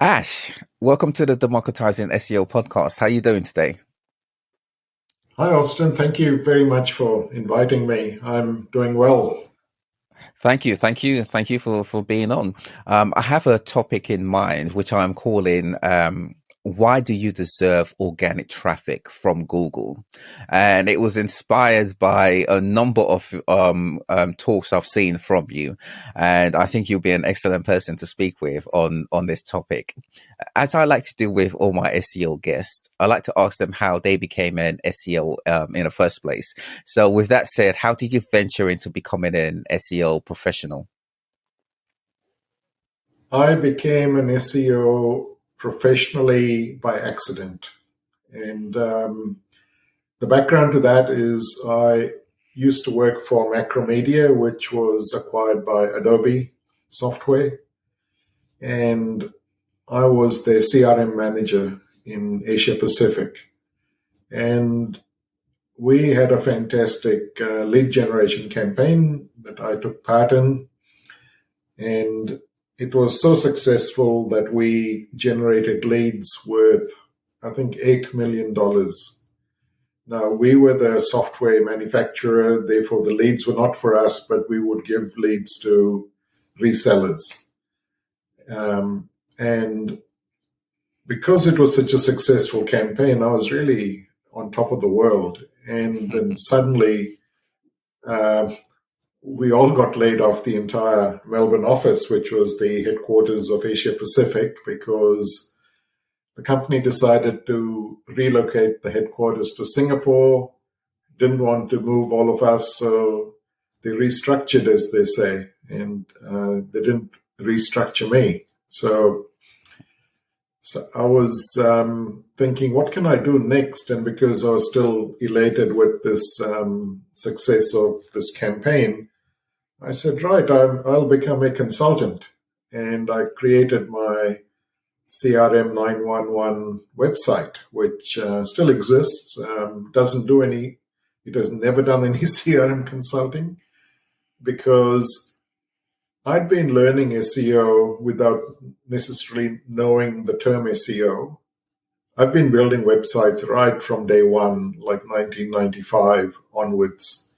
Ash, welcome to the Democratizing SEO podcast. How are you doing today? Hi, Austin. Thank you very much for inviting me. I'm doing well. Thank you for being on. I have a topic in mind which I'm calling "Why do you deserve organic traffic from Google?" And it was inspired by a number of talks I've seen from you, and I think you'll be an excellent person to speak with on this topic. As I like to do with all my SEO guests, I like to ask them how they became an SEO in the first place. So, with that said, how did you venture into becoming an SEO professional? I became an SEO professionally by accident. And the background to that is I used to work for Macromedia, which was acquired by Adobe Software. And I was their CRM manager in Asia Pacific. And we had a fantastic lead generation campaign that I took part in. And it was so successful that we generated leads worth, I think, $8 million. Now, we were the software manufacturer, therefore, the leads were not for us, but we would give leads to resellers. And because it was such a successful campaign, I was really on top of the world. And then suddenly, uh, we all got laid off, the entire Melbourne office, which was the headquarters of Asia Pacific, because the company decided to relocate the headquarters to Singapore, didn't want to move all of us, so they restructured, as they say, and they didn't restructure me. So I was thinking, what can I do next? And because I was still elated with this success of this campaign, I said, right, I'll become a consultant. And I created my CRM 911 website, which still exists, doesn't do any, it has never done any CRM consulting because I'd been learning SEO without necessarily knowing the term SEO. I've been building websites right from day one, like 1995 onwards.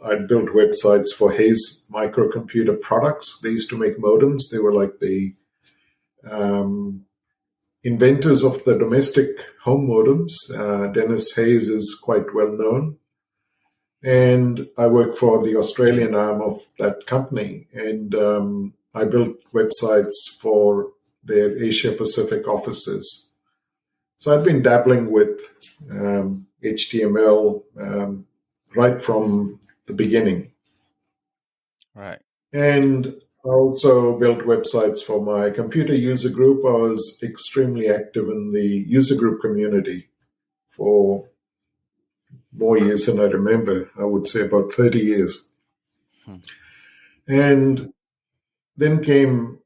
I'd built websites for his microcomputer products. They used to make modems. They were like the um, inventors of the domestic home modems. Dennis Hayes is quite well known. And I work for the Australian arm of that company. And I built websites for their Asia Pacific offices. So I've been dabbling with HTML right from the beginning. Right. And I also built websites for my computer user group. I was extremely active in the user group community for more years than I remember. I would say about 30 years. Hmm. And then came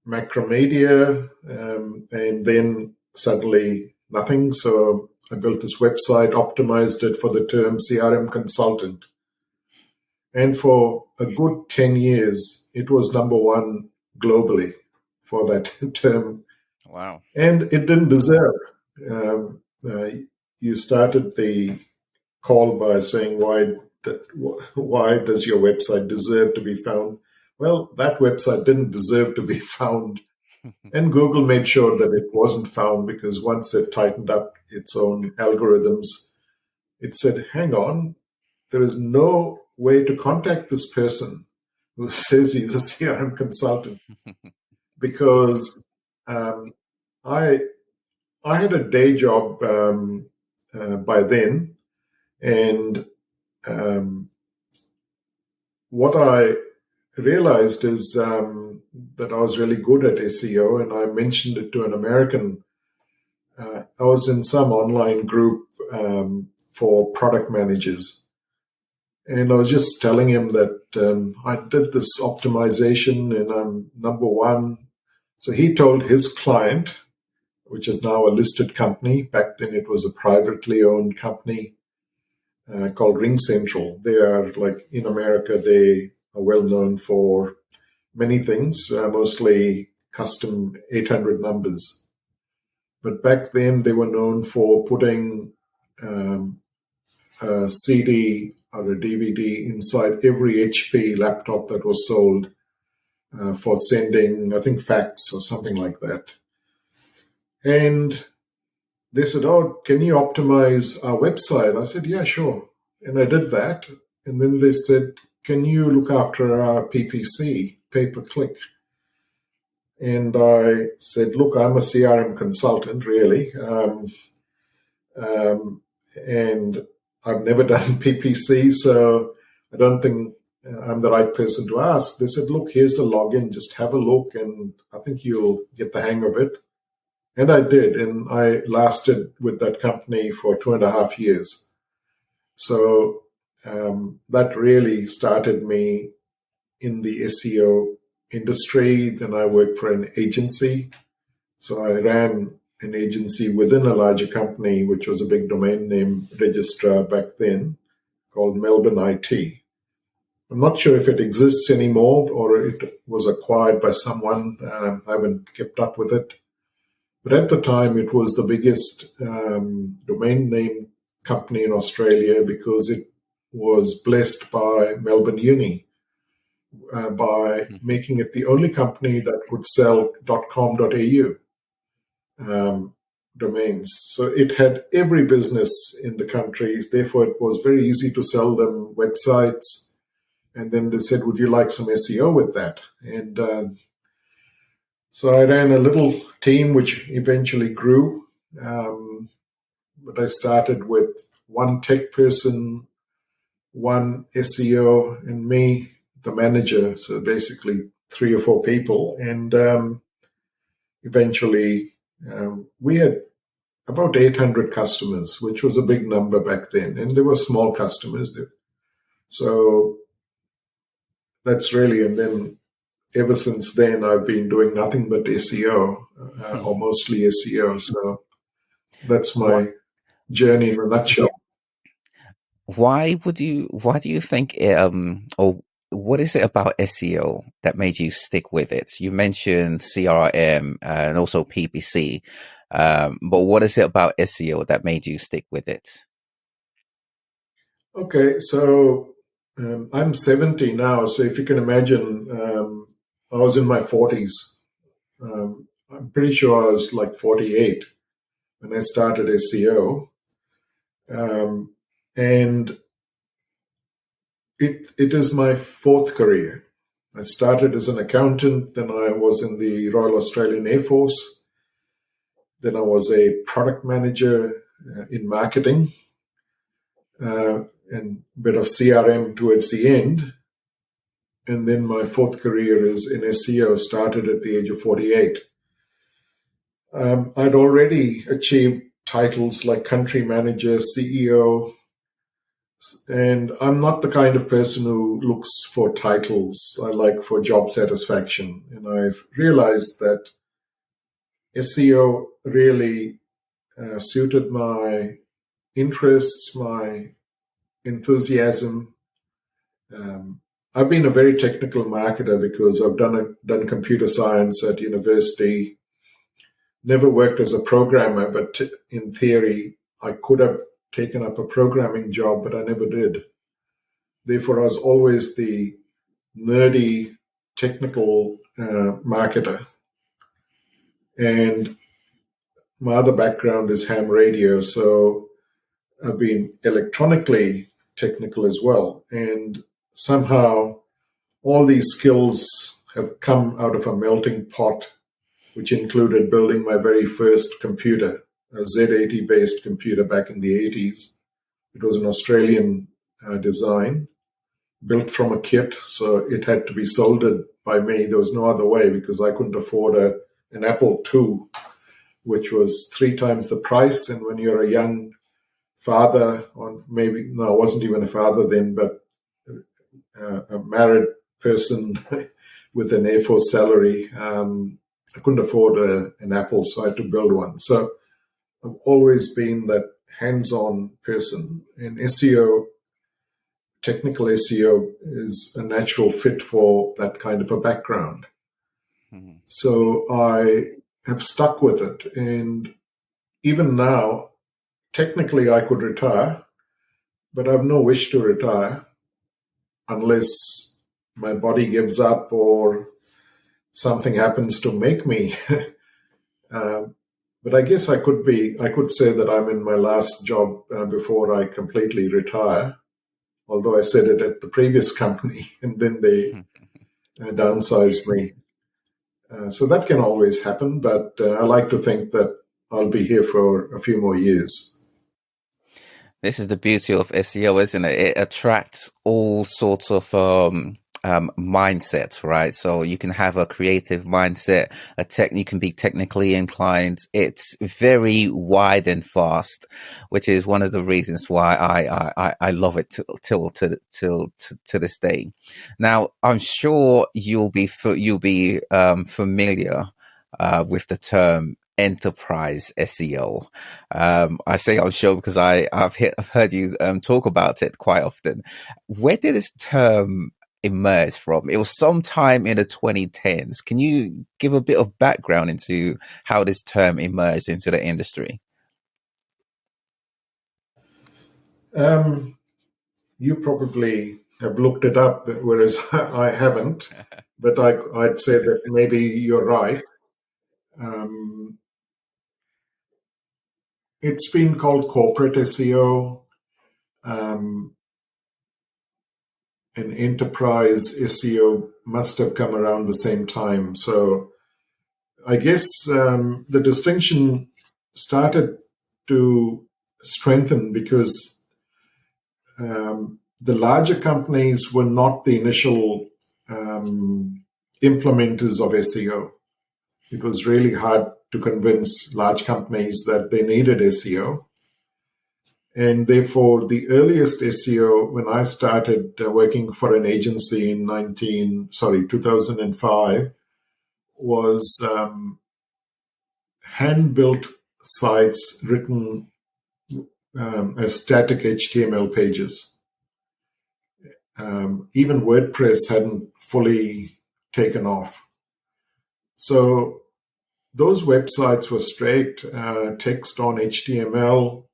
Macromedia, and then suddenly nothing. So I built this website, optimized it for the term CRM consultant. And for a good 10 years, it was number one globally for that term. Wow. And it didn't deserve. Um, you started the call by saying, why does your website deserve to be found? Well, that website didn't deserve to be found. And Google made sure that it wasn't found because once it tightened up its own algorithms, it said, hang on, there is no way to contact this person who says he's a CRM consultant because um, I I had a day job by then, and um, what I realized is that I was really good at SEO, and I mentioned it to an American. I was in some online group for product managers, and I was just telling him that I did this optimization and I'm number one. So he told his client, which is now a listed company. Back then it was a privately owned company called Ring Central. They are like in America, they are well known for many things, mostly custom 800 numbers. But back then they were known for putting a CD or a DVD inside every HP laptop that was sold for sending, I think, fax or something like that. And they said, "Oh, can you optimize our website?" I said, "Yeah, sure." And I did that. And then they said, "Can you look after our PPC, pay-per-click?" And I said, "Look, I'm a CRM consultant, really. And I've never done PPC, so I don't think I'm the right person to ask." They said, "Look, here's the login. Just have a look, and I think you'll get the hang of it." And I did, and I lasted with that company for 2.5 years. So that really started me in the SEO industry. Then I worked for an agency. So I ran an agency within a larger company, which was a big domain name registrar back then, called Melbourne IT. I'm not sure if it exists anymore or it was acquired by someone. I haven't kept up with it. But at the time, it was the biggest domain name company in Australia because it was blessed by Melbourne Uni by making it the only company that could sell .com.au domains. So it had every business in the country. Therefore, it was very easy to sell them websites. And then they said, "Would you like some SEO with that?" And so I ran a little team, which eventually grew. But I started with one tech person, one SEO, and me, the manager. So basically 3 or 4 people. And eventually we had about 800 customers, which was a big number back then. And they were small customers. So that's really, and then ever since then, I've been doing nothing but SEO, or mostly SEO. So that's my journey in a nutshell. Why do you think or what is it about SEO that made you stick with it? You mentioned CRM and also PPC, but what is it about SEO that made you stick with it? Okay, so I'm 70 now. So if you can imagine, I was in my 40s. I'm pretty sure I was like 48 when I started SEO. And it is my 4th career. I started as an accountant, then I was in the Royal Australian Air Force, then I was a product manager in marketing, and a bit of CRM towards the end. And then my 4th career is in SEO, started at the age of 48. I'd already achieved titles like country manager, CEO, and I'm not the kind of person who looks for titles. I like for job satisfaction. And I've realized that SEO really suited my interests, my enthusiasm. I've been a very technical marketer because I've done computer science at university. Never worked as a programmer, but in theory, I could have taken up a programming job, but I never did. Therefore, I was always the nerdy, technical marketer. And my other background is ham radio, so I've been electronically technical as well. And somehow all these skills have come out of a melting pot, which included building my very first computer, a Z80-based computer back in the 80s. It was an Australian design, built from a kit, so it had to be soldered by me. There was no other way because I couldn't afford an Apple II, which was 3 times the price. And when you're a young father, or maybe, no, I wasn't even a father then, but a married person with an Air Force salary, I couldn't afford an Apple, so I had to build one. So I've always been that hands-on person. And SEO, technical SEO, is a natural fit for that kind of a background. Mhm. So I have stuck with it. And even now, technically I could retire, but I have no wish to retire unless my body gives up or something happens to make me. uh, but I guess I could say that I'm in my last job before I completely retire, although I said it at the previous company and then they downsized me. So that can always happen, but I like to think that I'll be here for a few more years. This is the beauty of SEO, isn't it? It attracts all sorts of mindset, right? So you can have a creative mindset, you can be technically inclined. It's very wide and fast, which is one of the reasons why I love it to this day. Now, I'm sure you'll be familiar with the term enterprise SEO. I say on show because I've heard you talk about it quite often. Where did this term emerge from? It was sometime in the 2010s. Can you give a bit of background into how this term emerged into the industry? Um, you probably have looked it up, whereas I haven't. But I'd say that maybe you're right. Um, it's been called corporate SEO, um, and enterprise SEO must have come around the same time. So I guess the distinction started to strengthen because the larger companies were not the initial implementers of SEO. It was really hard to convince large companies that they needed SEO. And therefore, the earliest SEO, when I started working for an agency in 2005, was hand-built sites written as static HTML pages. Even WordPress hadn't fully taken off. So those websites were straight text on HTML,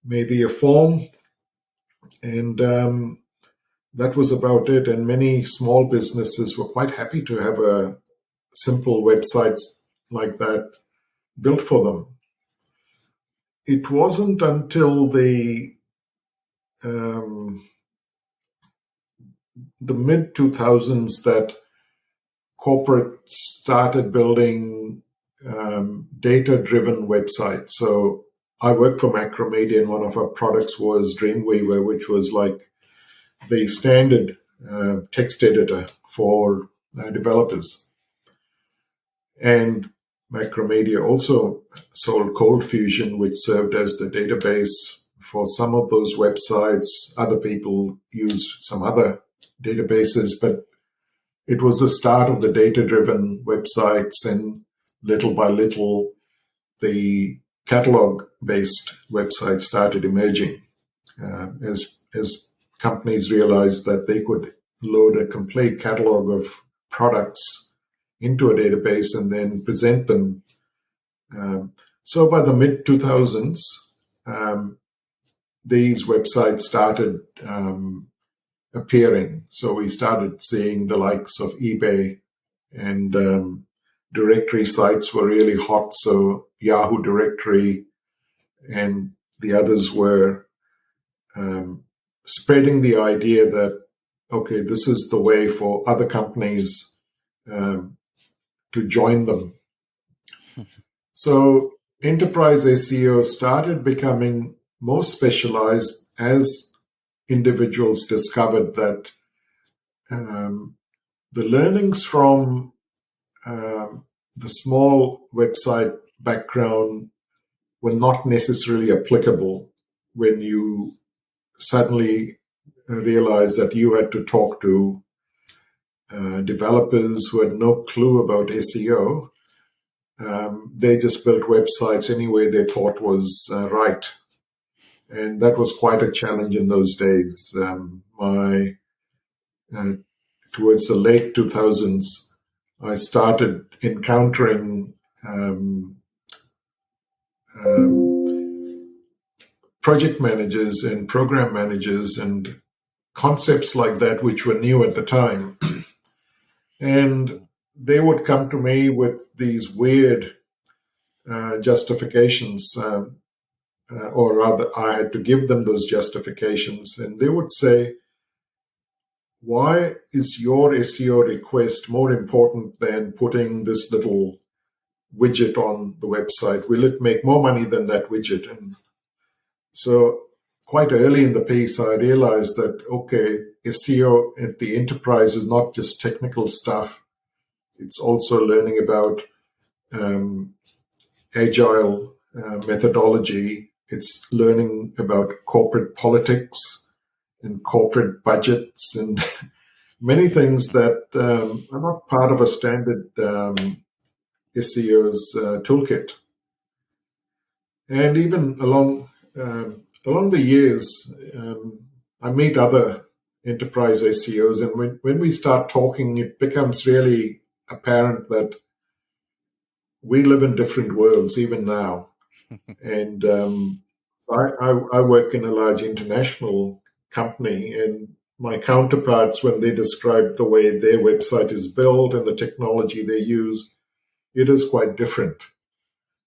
maybe a form, and that was about it. And many small businesses were quite happy to have a simple website like that built for them. It wasn't until um, the mid 2000s that corporate started building data-driven websites. So I worked for Macromedia, and one of our products was Dreamweaver, which was like the standard text editor for developers. And Macromedia also sold Cold Fusion, which served as the database for some of those websites. Other people use some other databases, but it was the start of the data-driven websites, and little by little, the catalog-based websites started emerging as companies realized that they could load a complete catalog of products into a database and then present them. So by the mid 2000s, these websites started appearing. So we started seeing the likes of eBay, and directory sites were really hot. So Yahoo Directory and the others were spreading the idea that, okay, this is the way for other companies to join them. So enterprise SEO started becoming more specialized as individuals discovered that the learnings from the small website background were not necessarily applicable when you suddenly realize that you had to talk to developers who had no clue about SEO. They just built websites any way they thought was right. And that was quite a challenge in those days. Towards the late 2000s, I started encountering project managers and program managers and concepts like that, which were new at the time. And they would come to me with these weird justifications, or rather, I had to give them those justifications. And they would say, why is your SEO request more important than putting this little widget on the website? Will it make more money than that widget? And so quite early in the piece, I realized that, okay, SEO at the enterprise is not just technical stuff. It's also learning about agile methodology. It's learning about corporate politics and corporate budgets and many things that are not part of a standard SEO's toolkit. And even along the years, I meet other enterprise SEOs, and when we start talking, it becomes really apparent that we live in different worlds even now. And I work in a large international company, and my counterparts, when they describe the way their website is built and the technology they use, it is quite different.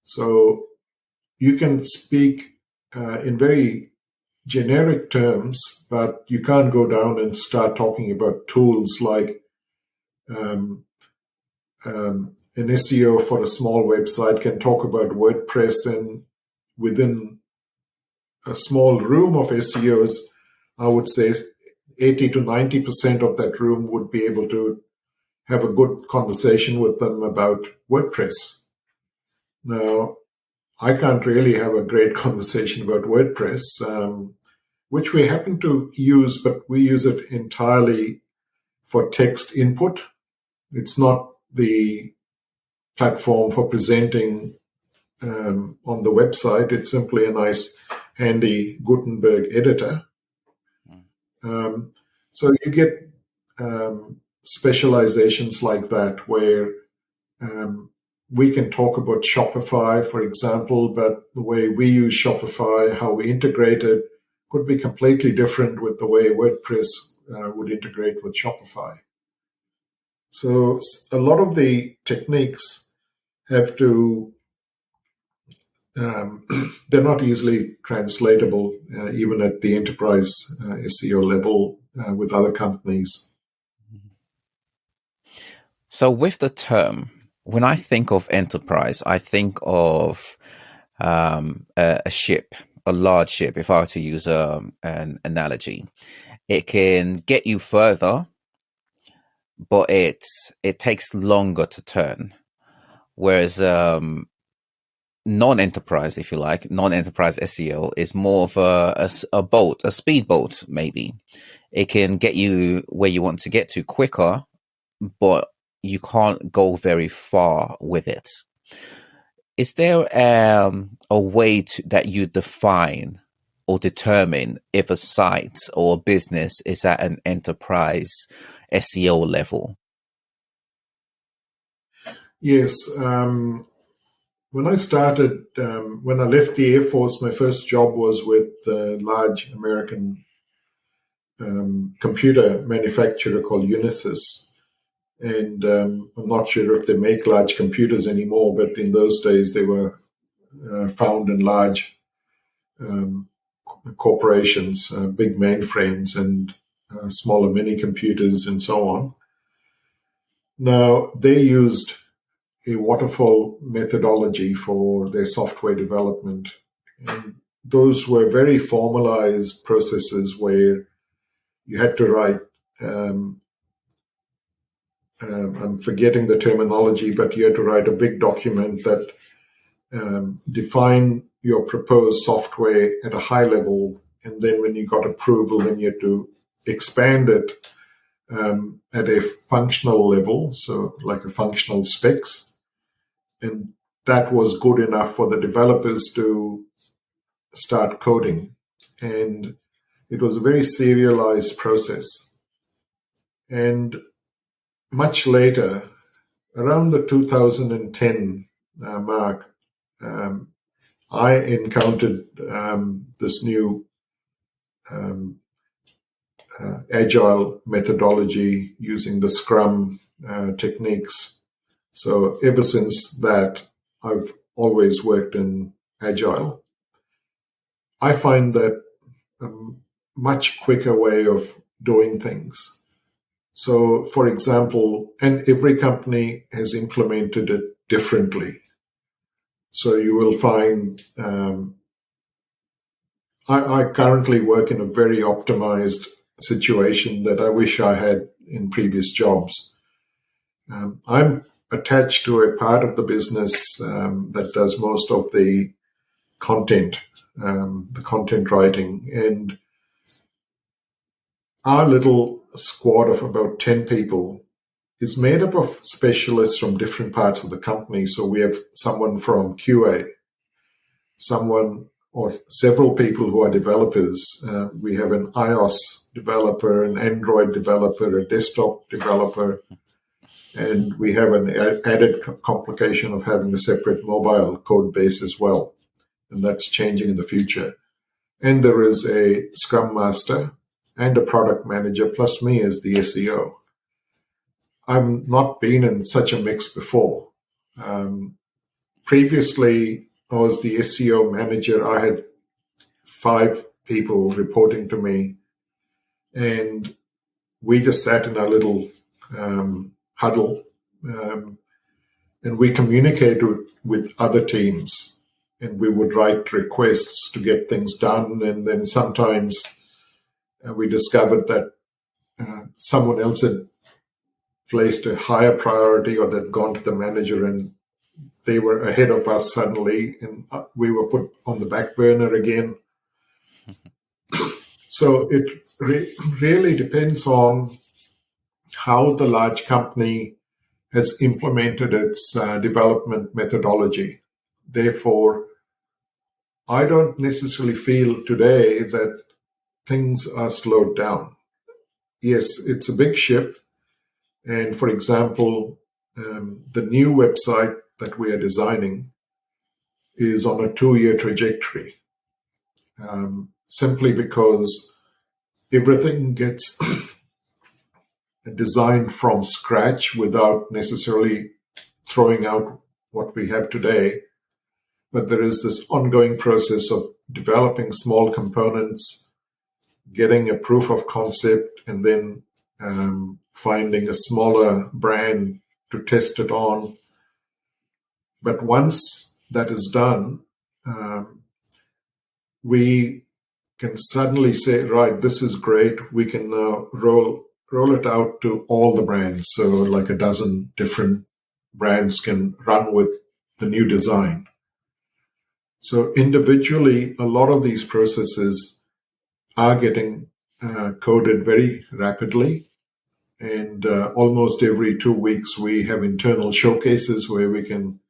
So you can speak in very generic terms, but you can't go down and start talking about tools like an SEO for a small website can talk about WordPress, and within a small room of SEOs, I would say 80 to 90% of that room would be able to have a good conversation with them about WordPress. Now, I can't really have a great conversation about WordPress, which we happen to use, but we use it entirely for text input. It's not the platform for presenting on the website. It's simply a nice, handy Gutenberg editor. So you get specializations like that where we can talk about Shopify, for example, but the way we use Shopify, how we integrate it, could be completely different with the way WordPress would integrate with Shopify. So a lot of the techniques have to, they're not easily translatable, even at the enterprise SEO level with other companies. So with the term, when I think of enterprise, I think of a ship, a large ship. If I were to use an analogy, it can get you further, but it takes longer to turn. Whereas non-enterprise, if you like, non-enterprise SEO is more of a boat, a speedboat, maybe. It can get you where you want to get to quicker, but you can't go very far with it. Is there a way that you define or determine if a site or a business is at an enterprise SEO level? Yes. When I started, when I left the Air Force, my first job was with a large American computer manufacturer called Unisys. And I'm not sure if they make large computers anymore, but in those days they were found in large corporations, big mainframes and smaller mini computers and so on. Now, they used a waterfall methodology for their software development. And those were very formalized processes where you had to write, I'm forgetting the terminology, but you had to write a big document that define your proposed software at a high level. And then when you got approval, then you had to expand it at a functional level, so like a functional specs. And that was good enough for the developers to start coding. And it was a very serialized process. And much later, around the 2010 mark, I encountered this new agile methodology using the Scrum techniques. So ever since that, I've always worked in agile. I find that a much quicker way of doing things. So, for example, and every company has implemented it differently. So you will find I currently work in a very optimized situation that I wish I had in previous jobs. I'm attached to a part of the business that does most of the content writing. And our little squad of about 10 people is made up of specialists from different parts of the company. So we have someone from QA, someone or several people who are developers. We have an iOS developer, an Android developer, a desktop developer, and we have an added complication of having a separate mobile code base as well. And that's changing in the future. And there is a Scrum Master and a product manager, plus me as the SEO. I've not been in such a mix before. Previously, I was the SEO manager. I had 5 people reporting to me, and we just sat in our little huddle, and we communicated with other teams, and we would write requests to get things done. And then sometimes we discovered that someone else had placed a higher priority, or they'd gone to the manager and they were ahead of us suddenly, and we were put on the back burner again. So it really depends on how the large company has implemented its development methodology. Therefore, I don't necessarily feel today that things are slowed down. Yes, it's a big ship. And for example, the new website that we are designing is on a 2-year trajectory, simply because everything gets designed from scratch without necessarily throwing out what we have today. But there is this ongoing process of developing small components, getting a proof of concept, and then finding a smaller brand to test it on. But once that is done, we can suddenly say, right, this is great. We can now roll it out to all the brands. So like a dozen different brands can run with the new design. So individually, a lot of these processes are getting coded very rapidly. And almost every 2 weeks, we have internal showcases where we can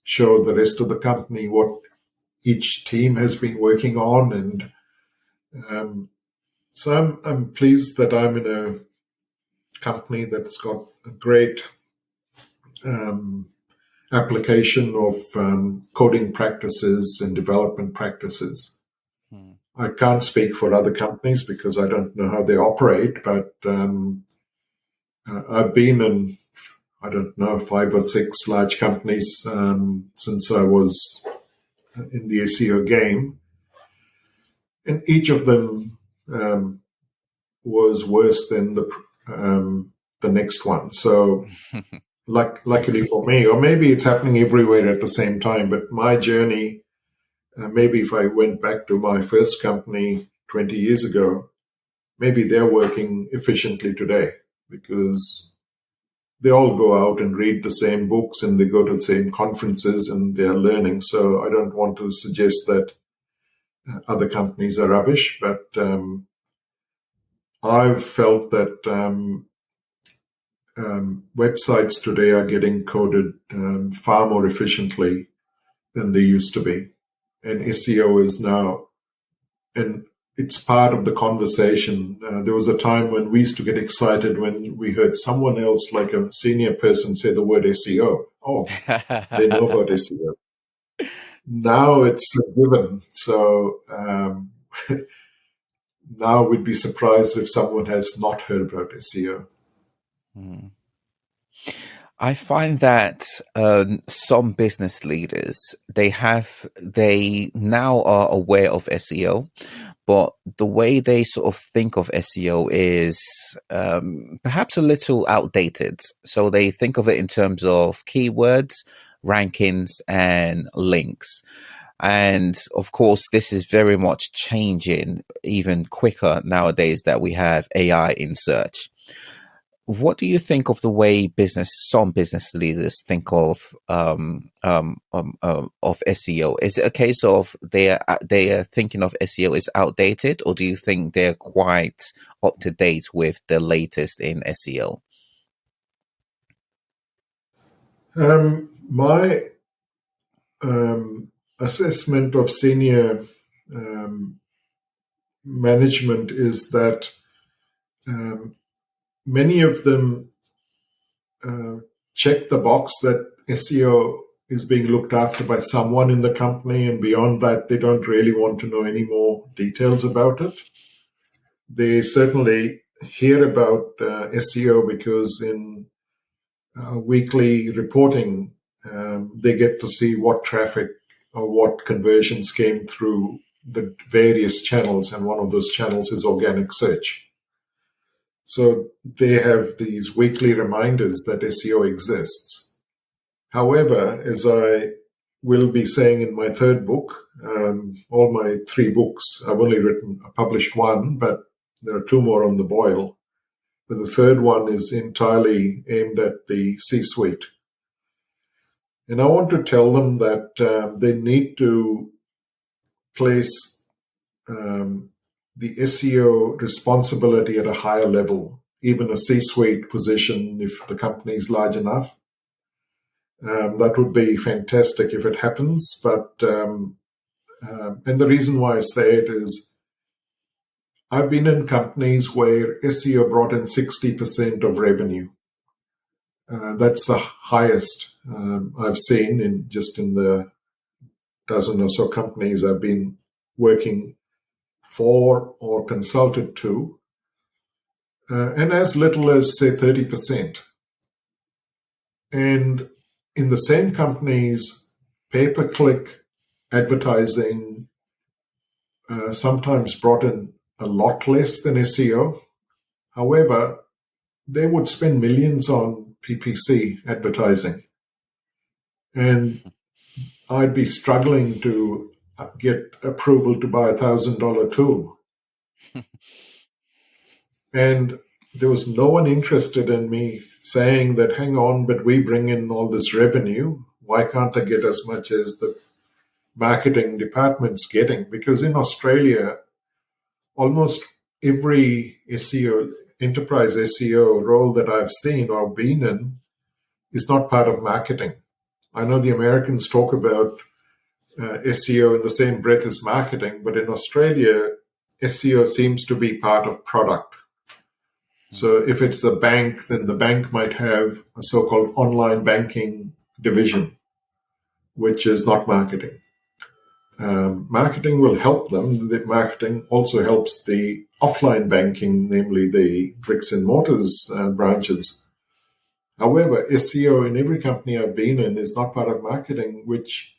show the rest of the company what each team has been working on. And so I'm pleased that I'm in a company that's got a great application of coding practices and development practices. I can't speak for other companies because I don't know how they operate, but I've been in, I don't know, 5 or 6 large companies since I was in the SEO game. And each of them was worse than the next one. So luckily for me, or maybe it's happening everywhere at the same time, but my journey, maybe if I went back to my first company 20 years ago, maybe they're working efficiently today because they all go out and read the same books and they go to the same conferences and they're learning. So I don't want to suggest that other companies are rubbish, but I've felt that websites today are getting coded far more efficiently than they used to be. And SEO is now an it's part of the conversation. There was a time when we used to get excited when we heard someone else, like a senior person, say the word SEO. Oh, they know about SEO. Now it's a given. So now we'd be surprised if someone has not heard about SEO. Hmm. I find that some business leaders, they now are aware of SEO, but the way they sort of think of SEO is perhaps a little outdated. So they think of it in terms of keywords, rankings, and links. And of course, this is very much changing even quicker nowadays that we have AI in search. What do you think of the way some business leaders think of SEO? Is it a case of they are thinking of SEO is outdated, or do you think they're quite up to date with the latest in SEO? My assessment of senior management is that many of them check the box that SEO is being looked after by someone in the company, and beyond that, they don't really want to know any more details about it. They certainly hear about SEO because in weekly reporting, they get to see what traffic or what conversions came through the various channels, and one of those channels is organic search. So they have these weekly reminders that SEO exists. However, as I will be saying in my third book, all my three books, I've only published one, but there are two more on the boil. But the third one is entirely aimed at the C-suite. And I want to tell them that they need to place the SEO responsibility at a higher level, even a C-suite position if the company is large enough. That would be fantastic if it happens. But and the reason why I say it is I've been in companies where SEO brought in 60% of revenue. That's the highest I've seen in the dozen or so companies I've been working for or consulted to, and as little as, say, 30%. And in the same companies, pay-per-click advertising sometimes brought in a lot less than SEO. However, they would spend millions on PPC advertising. And I'd be struggling to get approval to buy a $1,000 tool. And there was no one interested in me saying that, hang on, but we bring in all this revenue. Why can't I get as much as the marketing department's getting? Because in Australia, almost every SEO, enterprise SEO role that I've seen or been in is not part of marketing. I know the Americans talk about SEO in the same breath as marketing, but in Australia, SEO seems to be part of product. So if it's a bank, then the bank might have a so-called online banking division, which is not marketing. Marketing will help them. The marketing also helps the offline banking, namely the bricks and mortars branches. However, SEO in every company I've been in is not part of marketing, which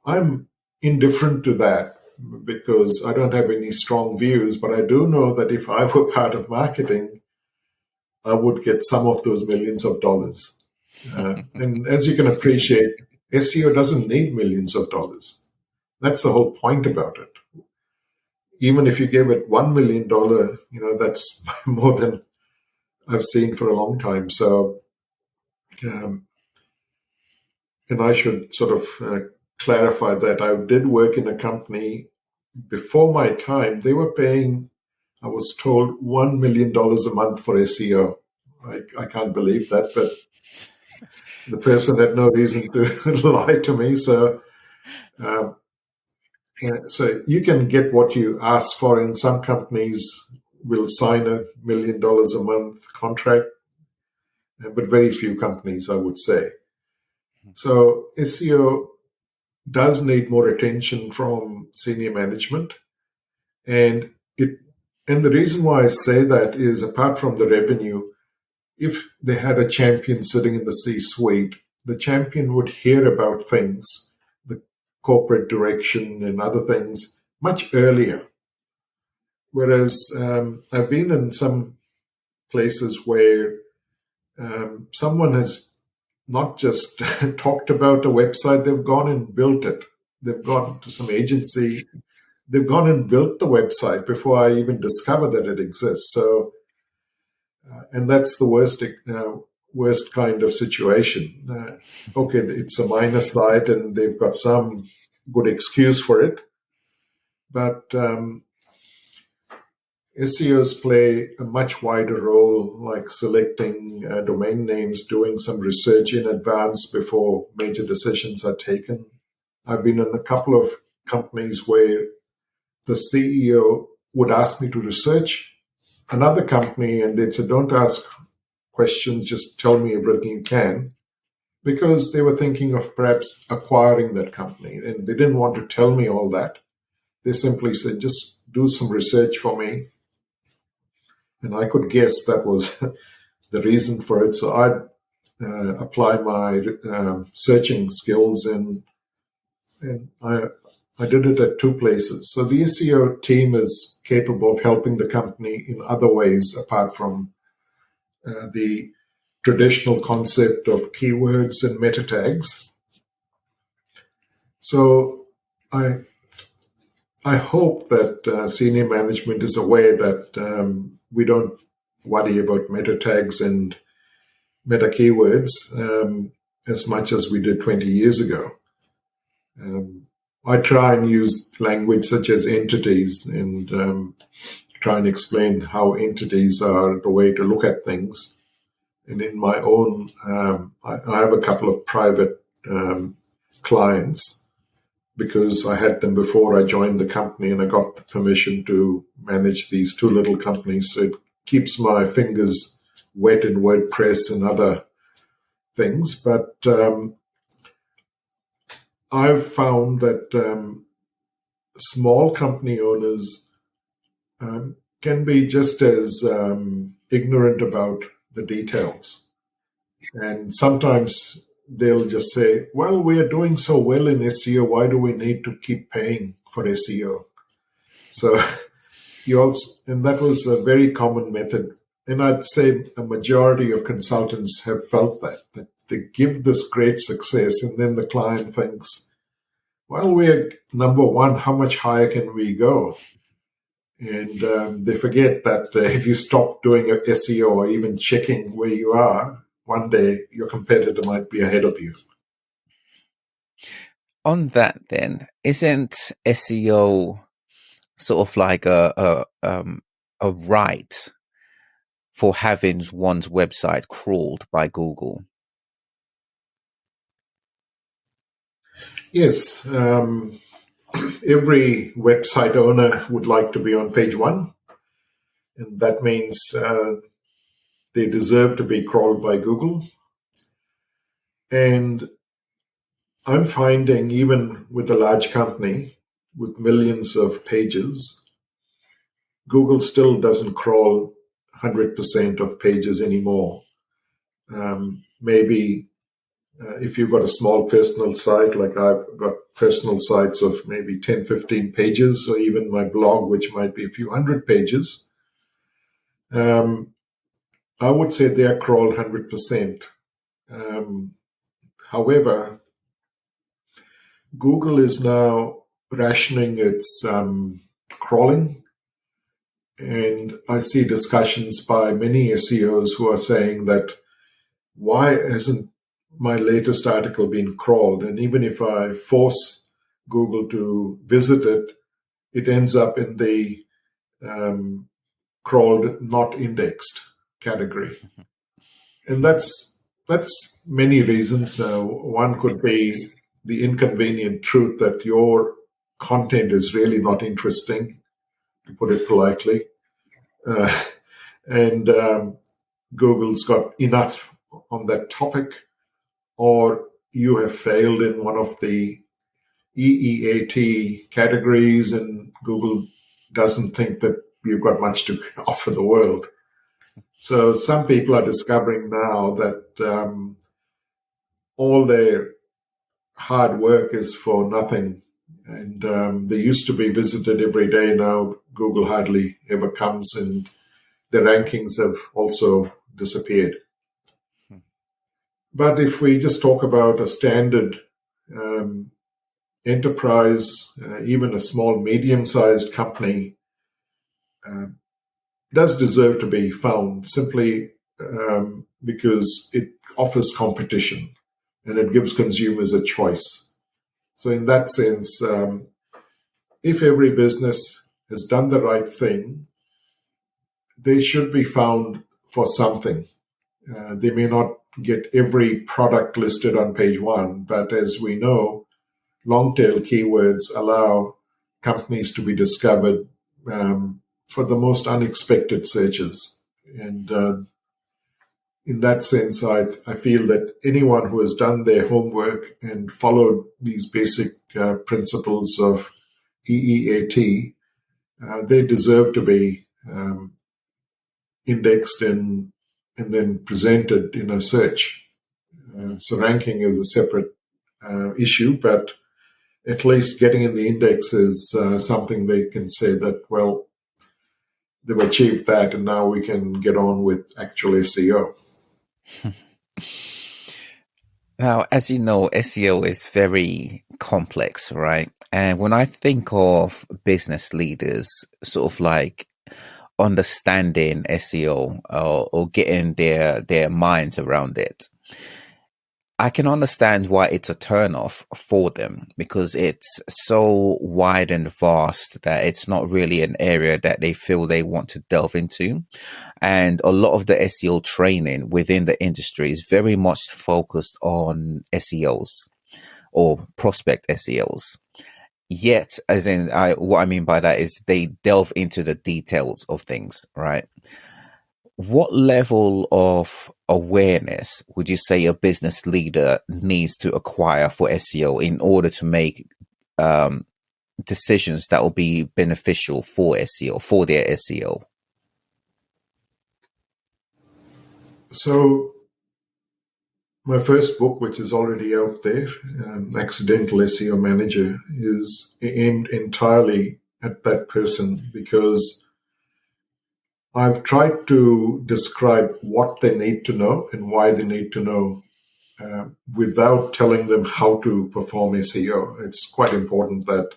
I'm indifferent to that because I don't have any strong views. But I do know that if I were part of marketing, I would get some of those millions of dollars. And as you can appreciate, SEO doesn't need millions of dollars. That's the whole point about it. Even if you gave it $1 million, that's more than I've seen for a long time. So, and I should sort of clarify that I did work in a company before my time. They were paying, I was told, $1 million a month for SEO. I can't believe that, but the person had no reason to lie to me. So So you can get what you ask for, and some companies will sign $1 million a month contract, but very few companies, I would say. So SEO does need more attention from senior management, and the reason why I say that is, apart from the revenue, if they had a champion sitting in the C-suite, the champion would hear about things, the corporate direction and other things, much earlier. Whereas I've been in some places where someone has not just talked about a website, they've gone and built it. They've gone to some agency, they've gone and built the website before I even discover that it exists. So, and that's the worst kind of situation. Okay, it's a minor site and they've got some good excuse for it, but SEOs play a much wider role, like selecting domain names, doing some research in advance before major decisions are taken. I've been in a couple of companies where the CEO would ask me to research another company, and they'd say, don't ask questions, just tell me everything you can, because they were thinking of perhaps acquiring that company, and they didn't want to tell me all that. They simply said, just do some research for me. And I could guess that was the reason for it. So I'd apply my searching skills, and I did it at two places. So the SEO team is capable of helping the company in other ways apart from the traditional concept of keywords and meta tags. So I hope that senior management is aware that we don't worry about meta tags and meta keywords as much as we did 20 years ago. I try and use language such as entities and try and explain how entities are the way to look at things. And in my own, I have a couple of private clients, because I had them before I joined the company, and I got the permission to manage these two little companies. So it keeps my fingers wet in WordPress and other things. But I've found that small company owners can be just as ignorant about the details. And sometimes they'll just say, well, we are doing so well in SEO, why do we need to keep paying for SEO? So and that was a very common method. And I'd say a majority of consultants have felt that they give this great success, and then the client thinks, well, we're number one, how much higher can we go? And they forget that if you stop doing SEO or even checking where you are, one day your competitor might be ahead of you. On that, then, isn't SEO sort of like a right for having one's website crawled by Google? Yes. Every website owner would like to be on page one, and that means they deserve to be crawled by Google. And I'm finding, even with a large company with millions of pages, Google still doesn't crawl 100% of pages anymore. Maybe if you've got a small personal site, like I've got personal sites of maybe 10, 15 pages, or even my blog, which might be a few hundred pages, I would say they are crawled 100%. However, Google is now rationing its crawling, and I see discussions by many SEOs who are saying that, why hasn't my latest article been crawled? And even if I force Google to visit it, it ends up in the crawled, not indexed category. And that's many reasons. One could be the inconvenient truth that your content is really not interesting, to put it politely. And Google's got enough on that topic, or you have failed in one of the EEAT categories and Google doesn't think that you've got much to offer the world. So some people are discovering now that all their hard work is for nothing. And they used to be visited every day. Now Google hardly ever comes, and the rankings have also disappeared. But if we just talk about a standard enterprise, even a small, medium-sized company, does deserve to be found simply because it offers competition and it gives consumers a choice. So in that sense, if every business has done the right thing, they should be found for something. They may not get every product listed on page one, but as we know, long-tail keywords allow companies to be discovered for the most unexpected searches. And in that sense, I feel that anyone who has done their homework and followed these basic principles of EEAT, they deserve to be indexed and then presented in a search. So ranking is a separate issue, but at least getting in the index is something they can say that, well, they've achieved that and now we can get on with actual SEO. Now, as you know, SEO is very complex, right? And when I think of business leaders sort of like understanding SEO or getting their minds around it, I can understand why it's a turnoff for them, because it's so wide and vast that it's not really an area that they feel they want to delve into. And a lot of the SEO training within the industry is very much focused on SEOs or prospect SEOs. Yet, as in, what I mean by that is they delve into the details of things, right? What level of awareness would you say a business leader needs to acquire for SEO in order to make decisions that will be beneficial for SEO, for their SEO? So my first book, which is already out there, Accidental SEO Manager, is aimed entirely at that person, because I've tried to describe what they need to know and why they need to know without telling them how to perform SEO. It's quite important that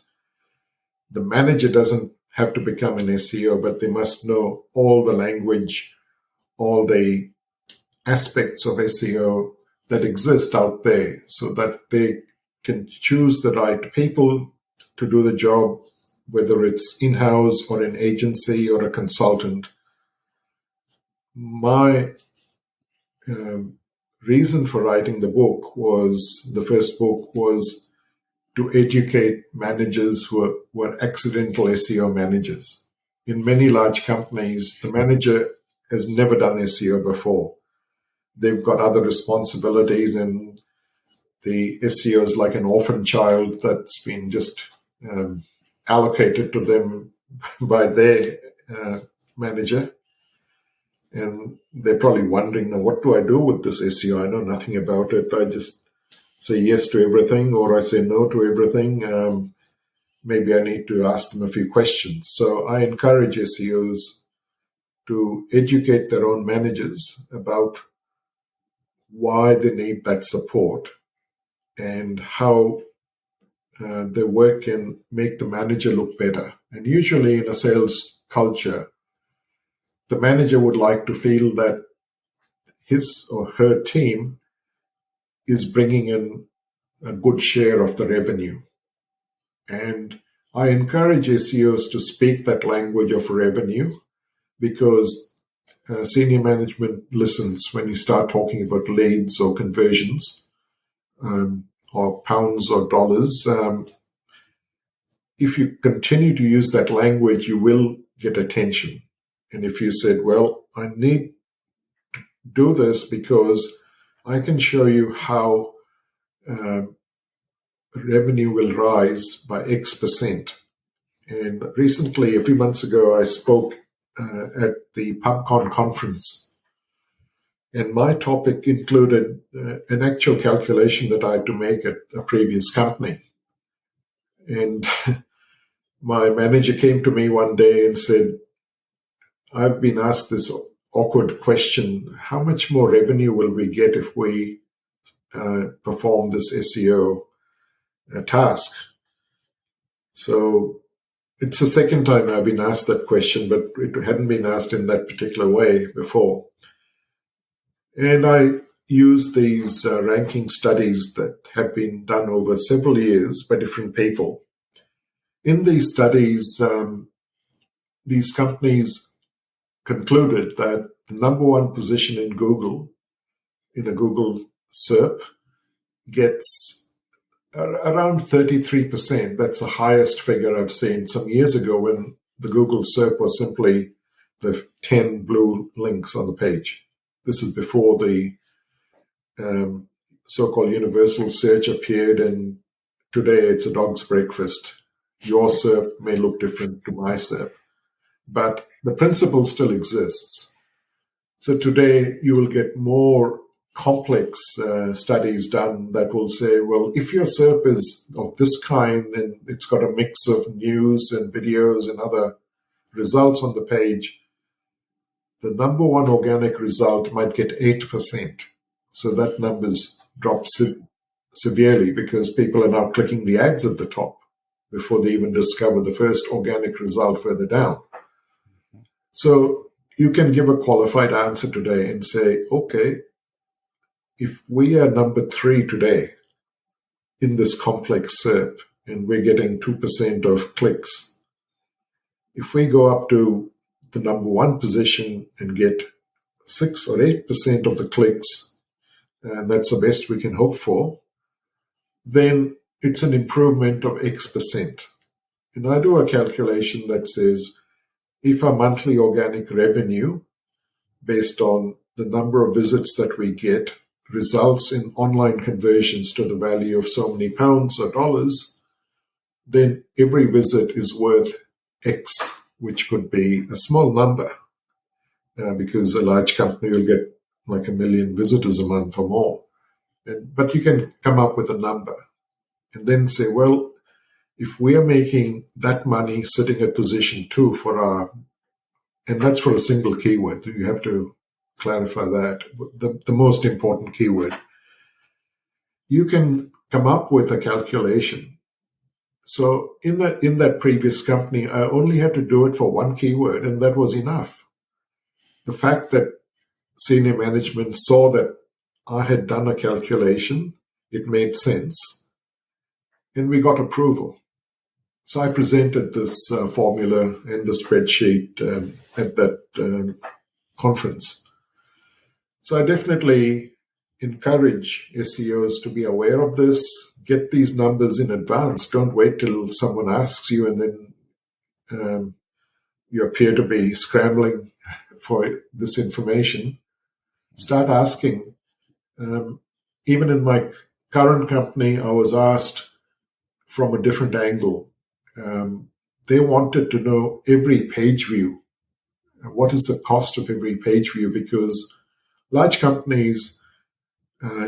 the manager doesn't have to become an SEO, but they must know all the language, all the aspects of SEO that exist out there, so that they can choose the right people to do the job, whether it's in-house or an agency or a consultant. My reason for writing the first book was to educate managers who were accidental SEO managers. In many large companies, the manager has never done SEO before. They've got other responsibilities, and the SEO is like an orphan child that's been just allocated to them by their manager. And they're probably wondering, now, what do I do with this SEO? I know nothing about it. I just say yes to everything, or I say no to everything. Maybe I need to ask them a few questions. So I encourage SEOs to educate their own managers about why they need that support and how their work can make the manager look better. And usually in a sales culture, the manager would like to feel that his or her team is bringing in a good share of the revenue. And I encourage SEOs to speak that language of revenue, because senior management listens when you start talking about leads or conversions, or pounds or dollars. if you continue to use that language, you will get attention. And if you said, well, I need to do this because I can show you how revenue will rise by X%. And recently, a few months ago, I spoke at the PubCon conference. And my topic included an actual calculation that I had to make at a previous company. And my manager came to me one day and said, I've been asked this awkward question, how much more revenue will we get if we perform this SEO task? So it's the second time I've been asked that question, but it hadn't been asked in that particular way before. And I use these ranking studies that have been done over several years by different people. In these studies, these companies concluded that the number one position in Google, in a Google SERP, gets around 33%. That's the highest figure I've seen some years ago when the Google SERP was simply the 10 blue links on the page. This is before the so-called universal search appeared, and today it's a dog's breakfast. Your SERP may look different to my SERP, but the principle still exists. So today you will get more complex studies done that will say, well, if your SERP is of this kind and it's got a mix of news and videos and other results on the page, the number one organic result might get 8%. So that numbers drop severely because people are now clicking the ads at the top before they even discover the first organic result further down. So you can give a qualified answer today and say, okay, if we are number 3 today in this complex SERP and we're getting 2% of clicks, if we go up to the number 1 position and get 6 or 8% of the clicks, and that's the best we can hope for, then it's an improvement of X%. And I do a calculation that says, if our monthly organic revenue, based on the number of visits that we get, results in online conversions to the value of so many pounds or dollars, then every visit is worth X, which could be a small number, because a large company will get like 1 million visitors a month or more. But you can come up with a number and then say, well, if we are making that money sitting at position 2 for our, and that's for a single keyword, you have to clarify that, the most important keyword, you can come up with a calculation. So in that previous company, I only had to do it for one keyword, and that was enough. The fact that senior management saw that I had done a calculation, it made sense, and we got approval. So I presented this formula and the spreadsheet at that conference. So I definitely encourage SEOs to be aware of this, get these numbers in advance. Don't wait till someone asks you and then you appear to be scrambling for this information. Start asking. Even in my current company, I was asked from a different angle. They wanted to know every page view. What is the cost of every page view? Because large companies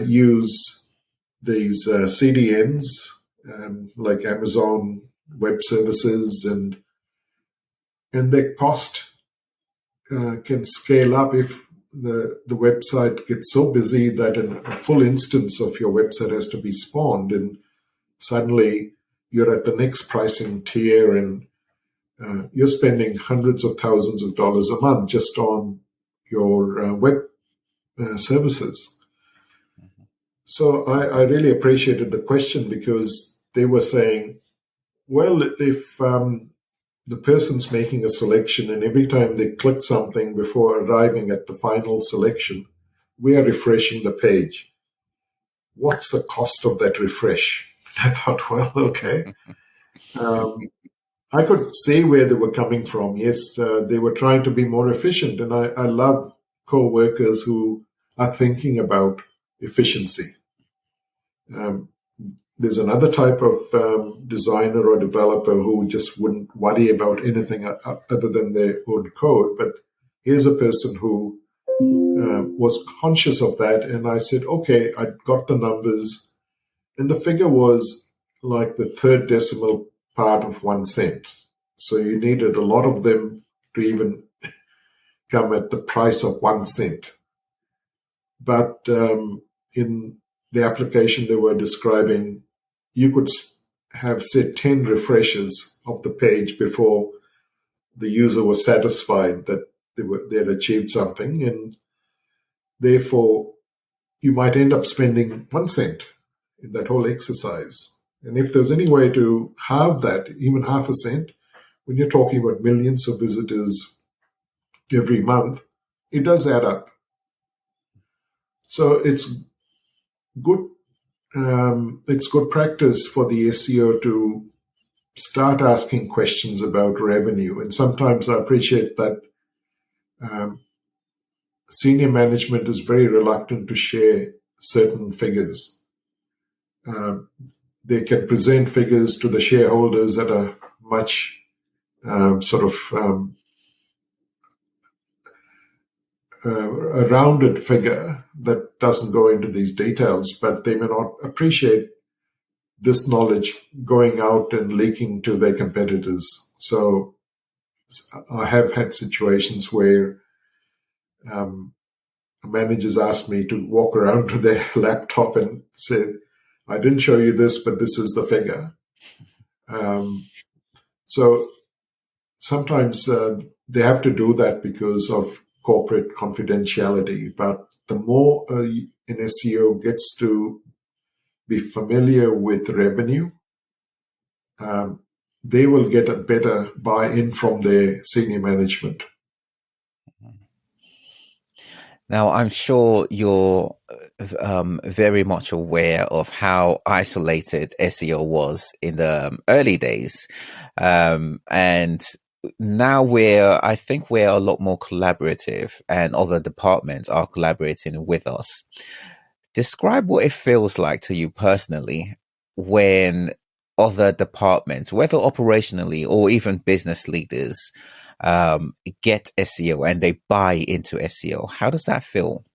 use these CDNs like Amazon Web Services, and their cost can scale up if the website gets so busy that a full instance of your website has to be spawned, and suddenly you're at the next pricing tier and you're spending hundreds of thousands of dollars a month just on your web services. So I really appreciated the question because they were saying, well, if the person's making a selection and every time they click something before arriving at the final selection, we are refreshing the page. What's the cost of that refresh? I thought, well, okay. Um, I could say where they were coming from. Yes, they were trying to be more efficient. And I love co-workers who are thinking about efficiency. Um, there's another type of designer or developer who just wouldn't worry about anything other than their own code. But here's a person who was conscious of that. And I said, okay, I got the numbers. And the figure was like the third decimal part of 1 cent. So you needed a lot of them to even come at the price of 1 cent. But in the application they were describing, you could have, say, 10 refreshes of the page before the user was satisfied that they had achieved something. And therefore, you might end up spending 1 cent in that whole exercise. And if there's any way to halve that, even half a cent, when you're talking about millions of visitors every month, it does add up. So it's good. It's good practice for the SEO to start asking questions about revenue. And sometimes I appreciate that senior management is very reluctant to share certain figures. They can present figures to the shareholders at a much a rounded figure that doesn't go into these details, but they may not appreciate this knowledge going out and leaking to their competitors. So I have had situations where managers asked me to walk around to their laptop and say, I didn't show you this, but this is the figure. So sometimes they have to do that because of corporate confidentiality. But the more an SEO gets to be familiar with revenue, they will get a better buy-in from their senior management. Now, I'm sure you're very much aware of how isolated SEO was in the early days. And now I think we're a lot more collaborative, and other departments are collaborating with us. Describe what it feels like to you personally when other departments, whether operationally or even business leaders, get SEO and they buy into SEO. How does that feel?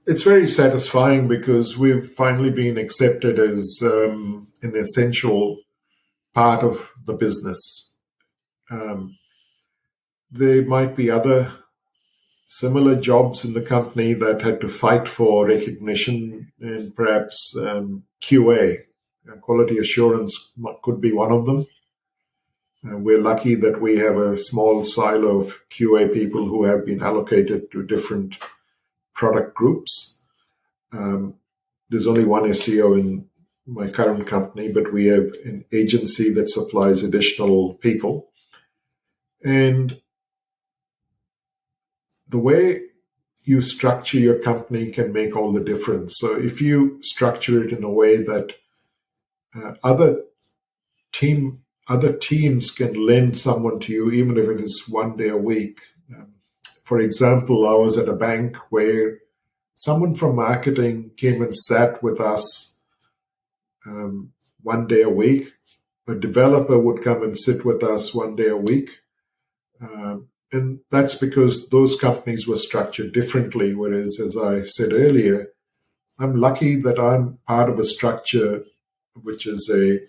It's very satisfying because we've finally been accepted as an essential part of the business. There might be other similar jobs in the company that had to fight for recognition, and perhaps QA, quality assurance, could be one of them. We're lucky that we have a small silo of QA people who have been allocated to different product groups. There's only one SEO in my current company, but we have an agency that supplies additional people. And the way you structure your company can make all the difference. So if you structure it in a way that other teams can lend someone to you, even if it is 1 day a week. For example, I was at a bank where someone from marketing came and sat with us 1 day a week. A developer would come and sit with us 1 day a week. And that's because those companies were structured differently. Whereas, as I said earlier, I'm lucky that I'm part of a structure which is a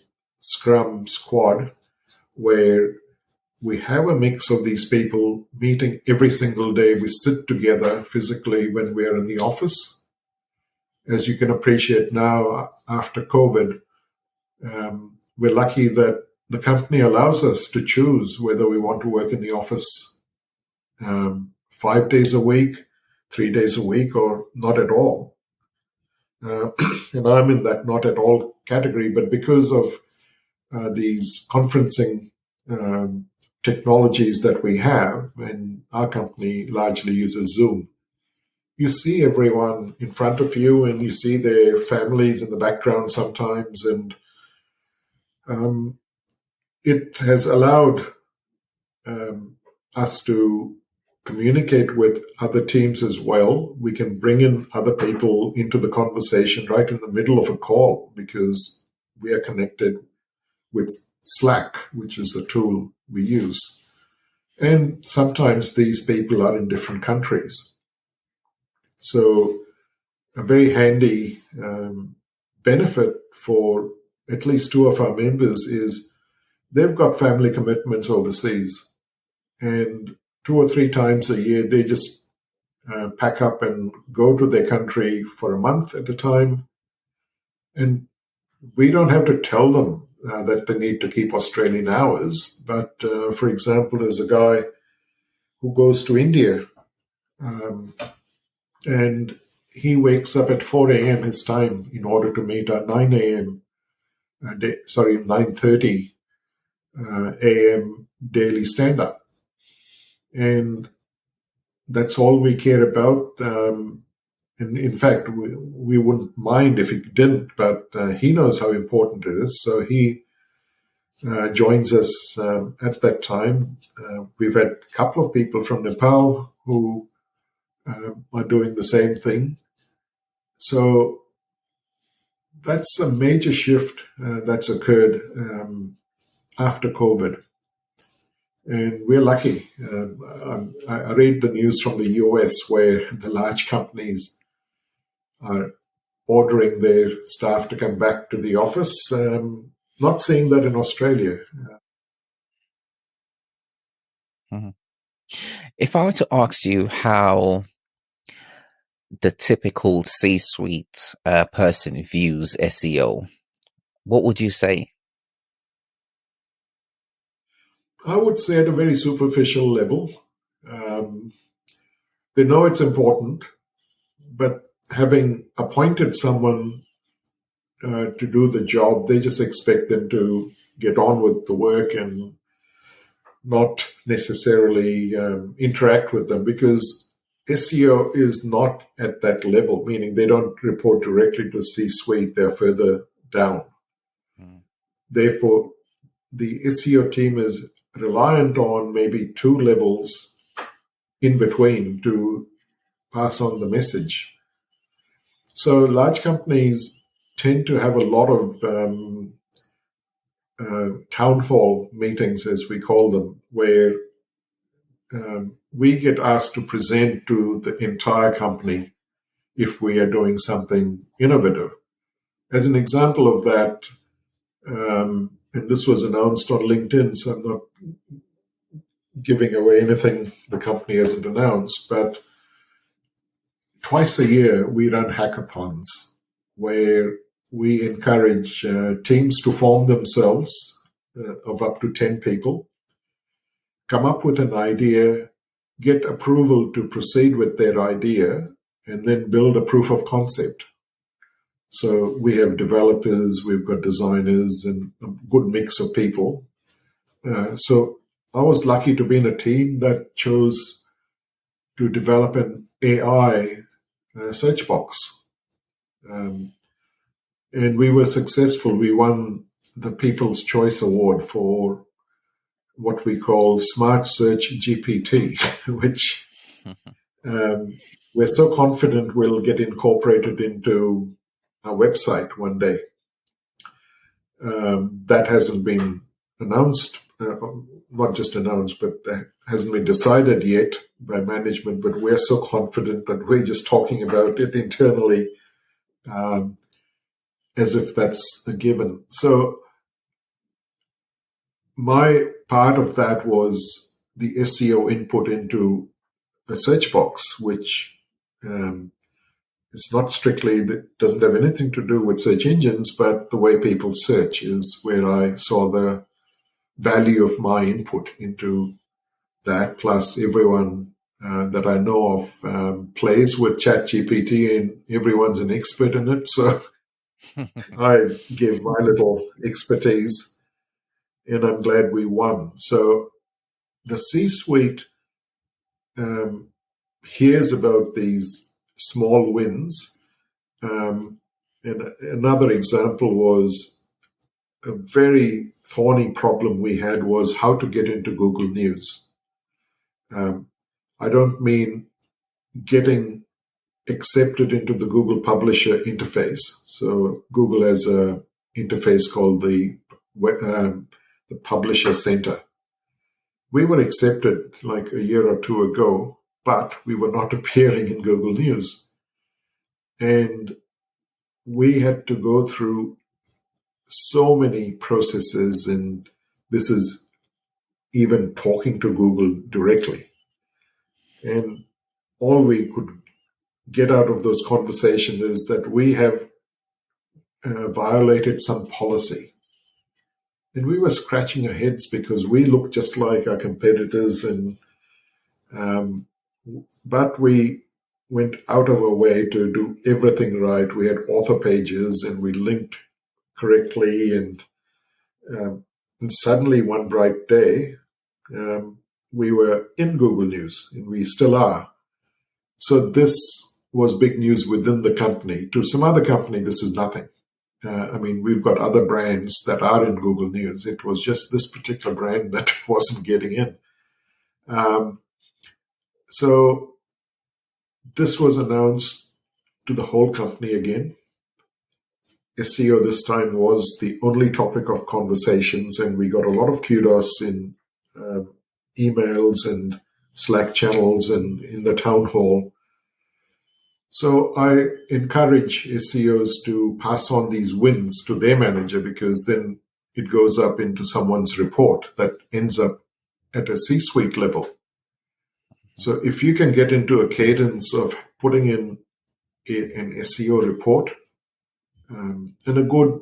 Scrum squad, where we have a mix of these people meeting every single day. We sit together physically when we are in the office. As you can appreciate now, after COVID, we're lucky that the company allows us to choose whether we want to work in the office 5 days a week, 3 days a week, or not at all. And I'm in that not at all category, but because of these conferencing technologies that we have, and our company largely uses Zoom, you see everyone in front of you, and you see their families in the background sometimes, and it has allowed us to communicate with other teams as well. We can bring in other people into the conversation right in the middle of a call because we are connected with Slack, which is the tool we use. And sometimes these people are in different countries. So a very handy benefit for at least two of our members is they've got family commitments overseas. And 2 or 3 times a year, they just pack up and go to their country for a month at a time. And we don't have to tell them that they need to keep Australian hours. But for example, there's a guy who goes to India and he wakes up at 4 a.m. his time in order to meet at 9 a.m. 9:30 a.m. daily stand-up. And that's all we care about. And in fact, we wouldn't mind if he didn't, but he knows how important it is. So he joins us at that time. We've had a couple of people from Nepal who are doing the same thing. So that's a major shift that's occurred after COVID. And we're lucky. I read the news from the US where the large companies are ordering their staff to come back to the office. Not seeing that in Australia. Mhm. If I were to ask you how the typical C-suite person views SEO, what would you say? I would say at a very superficial level. They know it's important, but having appointed someone to do the job, they just expect them to get on with the work and not necessarily interact with them, because SEO is not at that level, meaning they don't report directly to C-suite, they're further down. Mm. Therefore, the SEO team is reliant on maybe 2 levels in between to pass on the message. So large companies tend to have a lot of town hall meetings, as we call them, where we get asked to present to the entire company if we are doing something innovative. As an example of that, and this was announced on LinkedIn, so I'm not giving away anything the company hasn't announced, but twice a year we run hackathons where we encourage teams to form themselves of up to 10 people, come up with an idea, get approval to proceed with their idea, and then build a proof of concept. So we have developers, we've got designers, and a good mix of people. So I was lucky to be in a team that chose to develop an AI search box. And we were successful. We won the People's Choice Award for what we call Smart Search GPT, which we're so confident will get incorporated into our website one day. That hasn't been announced, not just announced, but that hasn't been decided yet by management, but we're so confident that we're just talking about it internally as if that's a given. So my part of that was the SEO input into a search box, which it's not strictly, that doesn't have anything to do with search engines, but the way people search is where I saw the value of my input into that. Plus everyone that I know of plays with ChatGPT, and everyone's an expert in it. So I gave my little expertise, and I'm glad we won. So the C-suite hears about these small wins. And another example was a very thorny problem we had was how to get into Google News. I don't mean getting accepted into the Google Publisher interface. So Google has a interface called the Publisher Center. We were accepted like a year or two ago, but we were not appearing in Google News. And we had to go through so many processes, and this is even talking to Google directly. And all we could get out of those conversations is that we have violated some policy. And we were scratching our heads because we look just like our competitors, and but we went out of our way to do everything right. We had author pages and we linked correctly, and suddenly one bright day we were in Google News, and we still are. So this was big news within the company. To some other company, this is nothing. I mean, we've got other brands that are in Google News. It was just this particular brand that wasn't getting in. So this was announced to the whole company again. SEO this time was the only topic of conversations, and we got a lot of kudos in emails and Slack channels and in the town hall. So I encourage SEOs to pass on these wins to their manager, because then it goes up into someone's report that ends up at a C-suite level. So if you can get into a cadence of putting in an SEO report, and a good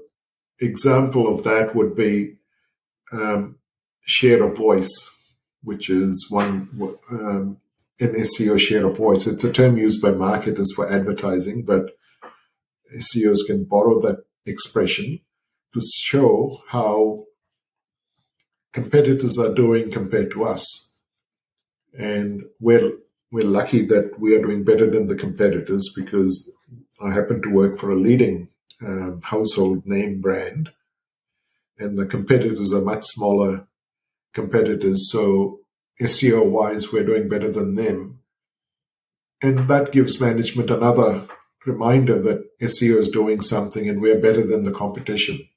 example of that would be share of voice, which is an SEO share of voice. It's a term used by marketers for advertising, but SEOs can borrow that expression to show how competitors are doing compared to us. And we're lucky that we are doing better than the competitors, because I happen to work for a leading household name brand, and the competitors are much smaller competitors. So SEO wise, we're doing better than them. And that gives management another reminder that SEO is doing something and we're better than the competition.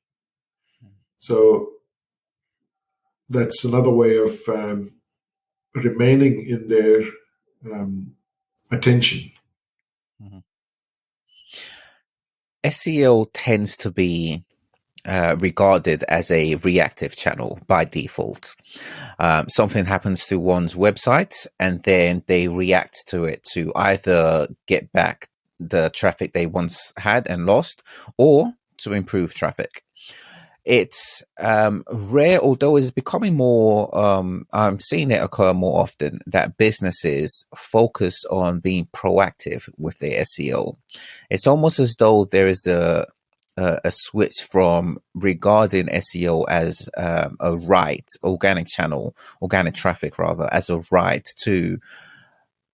So that's another way of remaining in their attention. Mm-hmm. SEO tends to be regarded as a reactive channel by default. Something happens to one's website and then they react to it to either get back the traffic they once had and lost, or to improve traffic. It's rare, although it's becoming more, I'm seeing it occur more often, that businesses focus on being proactive with their SEO. It's almost as though there is a switch from regarding SEO as a right, organic traffic rather, as a right, to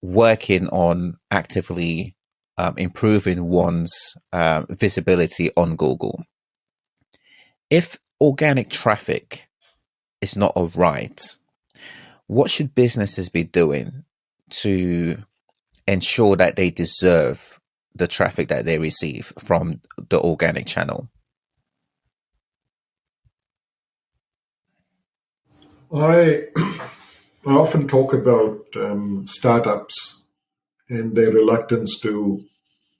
working on actively improving one's visibility on Google. If organic traffic is not a right, what should businesses be doing to ensure that they deserve the traffic that they receive from the organic channel? I often talk about startups and their reluctance to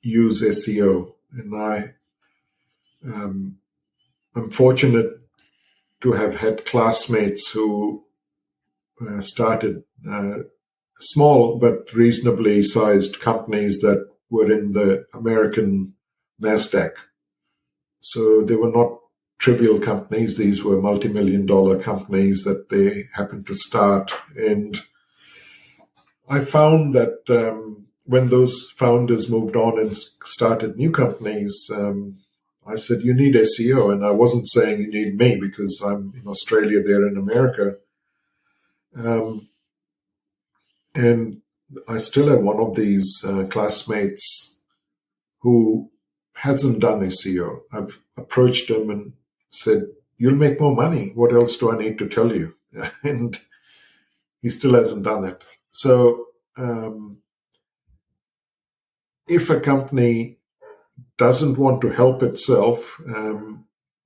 use SEO, and I'm fortunate to have had classmates who started small but reasonably sized companies that were in the American NASDAQ. So they were not trivial companies. These were multi-million-dollar companies that they happened to start. And I found that when those founders moved on and started new companies, I said, you need SEO. And I wasn't saying you need me, because I'm in Australia, they're in America. And I still have one of these classmates who hasn't done SEO. I've approached him and said, "You'll make more money. What else do I need to tell you?" And he still hasn't done it. So if a company doesn't want to help itself,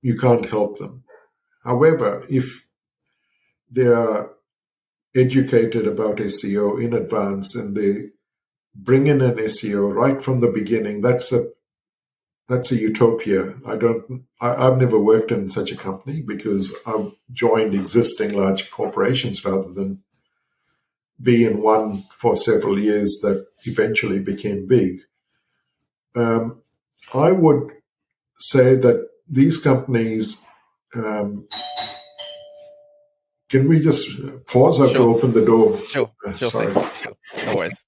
you can't help them. However, if they are educated about SEO in advance and they bring in an SEO right from the beginning, that's a utopia. I've never worked in such a company because I've joined existing large corporations rather than be in one for several years that eventually became big. I would say that these companies, can we just pause? I have to open the door. Sure. Sorry. Sure. No worries.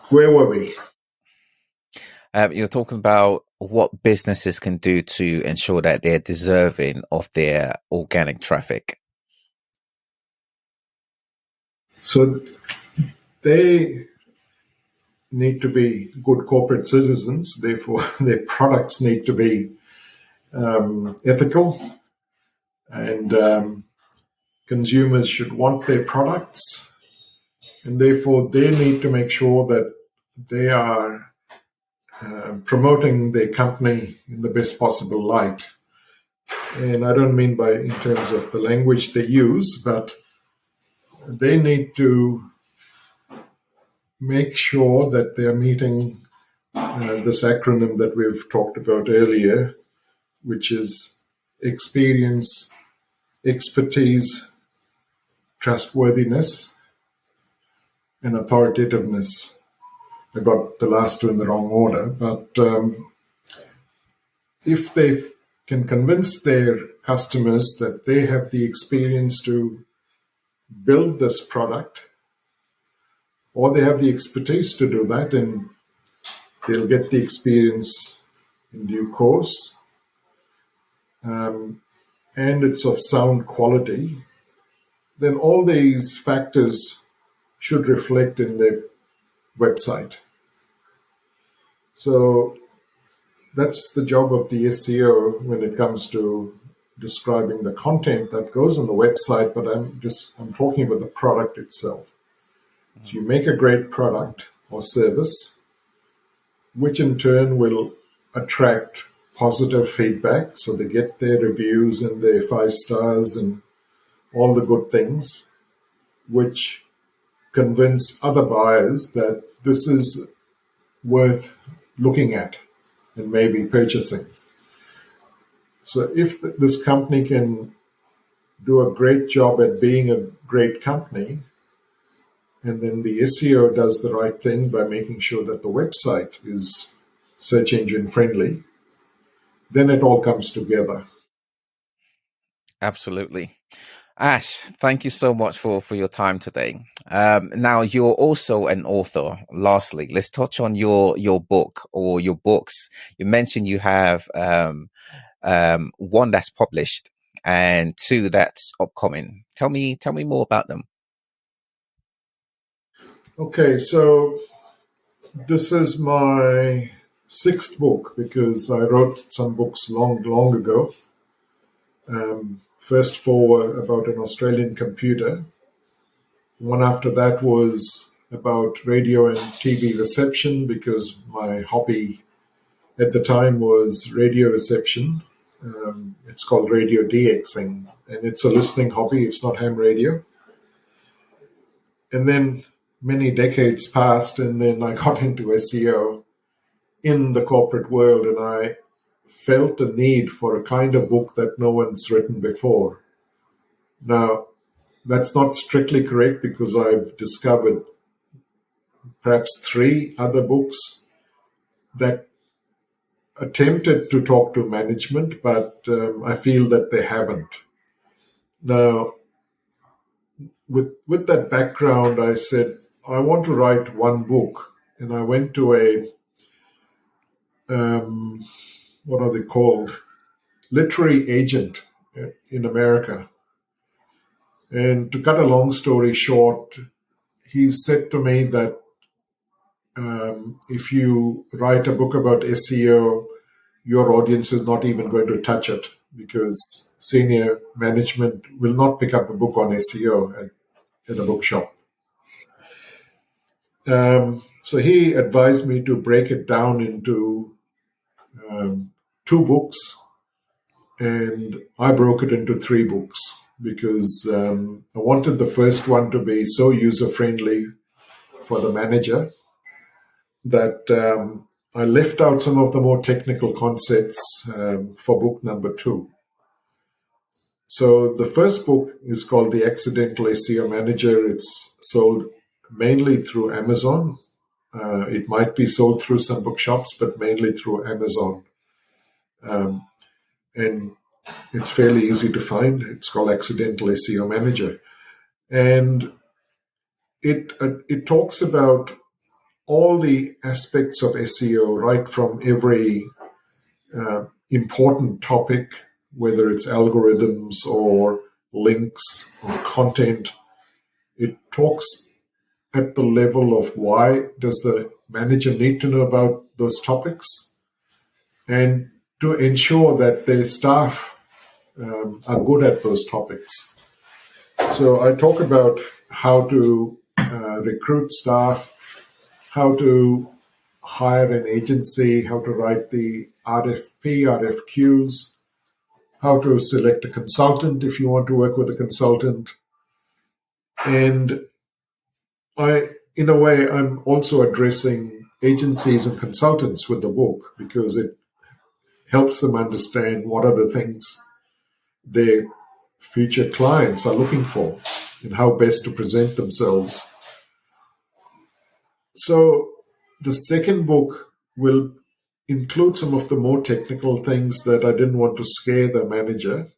Where were we? You're talking about what businesses can do to ensure that they're deserving of their organic traffic. So they need to be good corporate citizens. Therefore, their products need to be ethical, and consumers should want their products. And therefore, they need to make sure that they are promoting their company in the best possible light. And I don't mean by in terms of the language they use, but they need to make sure that they're meeting this acronym that we've talked about earlier, which is experience, expertise, trustworthiness, and authoritativeness. I got the last two in the wrong order, but if they can convince their customers that they have the experience to build this product, or they have the expertise to do that, and they'll get the experience in due course, and it's of sound quality, then all these factors should reflect in their website. So that's the job of the SEO when it comes to describing the content that goes on the website, but I'm talking about the product itself. So you make a great product or service, which in turn will attract positive feedback. So they get their reviews and their 5 stars and all the good things, which convince other buyers that this is worth looking at and maybe purchasing. So if this company can do a great job at being a great company, and then the SEO does the right thing by making sure that the website is search engine friendly, then it all comes together. Absolutely. Ash, thank you so much for your time today. Now, you're also an author. Lastly, let's touch on your book or your books. You mentioned you have one that's published and 2 that's upcoming. Tell me more about them. Okay, so this is my 6th book because I wrote some books long ago. First 4 were about an Australian computer. One after that was about radio and TV reception because my hobby at the time was radio reception. It's called radio DXing, and it's a listening hobby. It's not ham radio. And then many decades passed, and then I got into SEO in the corporate world, and I felt a need for a kind of book that no one's written before. Now, that's not strictly correct because I've discovered perhaps 3 other books that attempted to talk to management, but I feel that they haven't. Now, with that background, I said, I want to write one book. And I went to a, what are they called? Literary agent in America. And to cut a long story short, he said to me that if you write a book about SEO, your audience is not even going to touch it because senior management will not pick up a book on SEO at a bookshop. So he advised me to break it down into 2 books, and I broke it into 3 books because I wanted the first one to be so user-friendly for the manager that I left out some of the more technical concepts for book number 2. So the first book is called The Accidental SEO Manager. It's sold mainly through Amazon. It might be sold through some bookshops, but mainly through Amazon. And it's fairly easy to find. It's called Accidental SEO Manager. And it talks about all the aspects of SEO, right from every important topic, whether it's algorithms or links or content. It talks at the level of why does the manager need to know about those topics, and to ensure that their staff are good at those topics. So I talk about how to recruit staff, how to hire an agency, how to write the RFP, RFQs, how to select a consultant if you want to work with a consultant. And in a way, I'm also addressing agencies and consultants with the book because it helps them understand what are the things their future clients are looking for and how best to present themselves. So the second book will include some of the more technical things that I didn't want to scare the manager.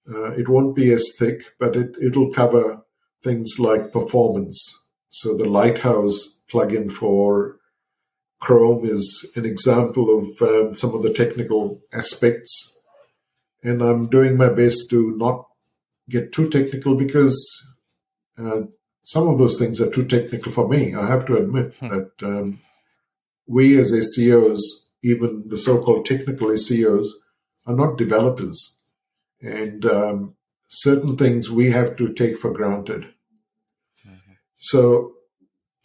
It won't be as thick, but it'll cover things like performance. So the Lighthouse plugin for Chrome is an example of some of the technical aspects. And I'm doing my best to not get too technical because some of those things are too technical for me. I have to admit that we as SEOs, even the so-called technical SEOs, are not developers. And certain things we have to take for granted. So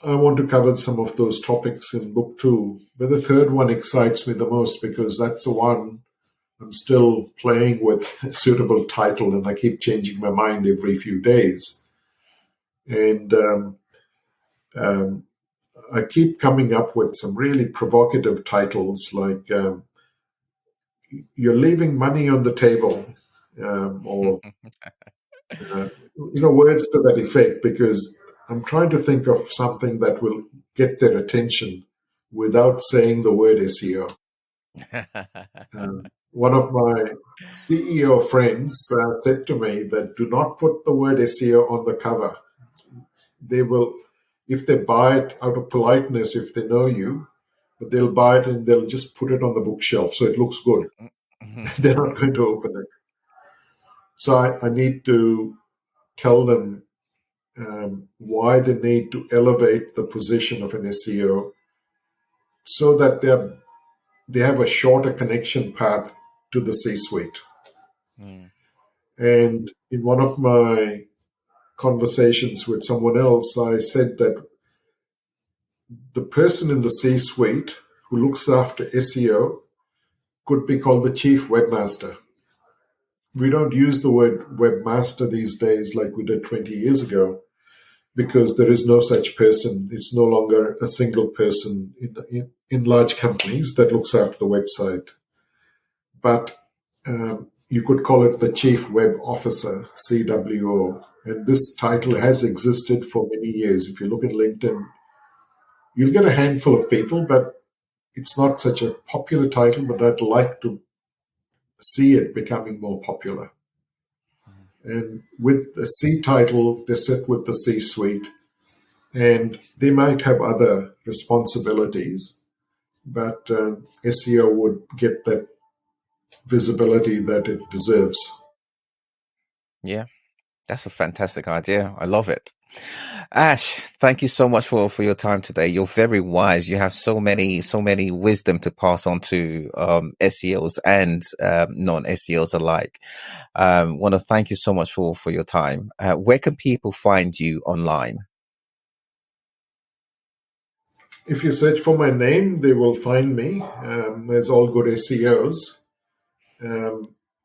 I want to cover some of those topics in book 2. But the third one excites me the most because that's the one I'm still playing with a suitable title, and I keep changing my mind every few days. And I keep coming up with some really provocative titles like You're Leaving Money on the Table, or words to that effect, because I'm trying to think of something that will get their attention without saying the word SEO. One of my CEO friends said to me that do not put the word SEO on the cover. They will, if they buy it out of politeness, if they know you, but they'll buy it and they'll just put it on the bookshelf so it looks good. They're not going to open it. So I need to tell them why they need to elevate the position of an SEO so that they have a shorter connection path to the C-suite. And in one of my conversations with someone else, I said that the person in the C-suite who looks after SEO could be called the chief webmaster. We don't use the word webmaster these days like we did 20 years ago because there is no such person. It's no longer a single person in large companies that looks after the website. But you could call it the Chief Web Officer, CWO. And this title has existed for many years. If you look at LinkedIn, you'll get a handful of people, but it's not such a popular title, but I'd like to see it becoming more popular. And with the C title, they sit with the C-suite, and they might have other responsibilities, but SEO would get that visibility that it deserves. Yeah, that's a fantastic idea. I love it. Ash, thank you so much for your time today. You're very wise. You have so many wisdom to pass on to SEOs and non-SEOs alike. Want to thank you so much for your time. Where can people find you online? If you search for my name, they will find me. There's all good SEOs.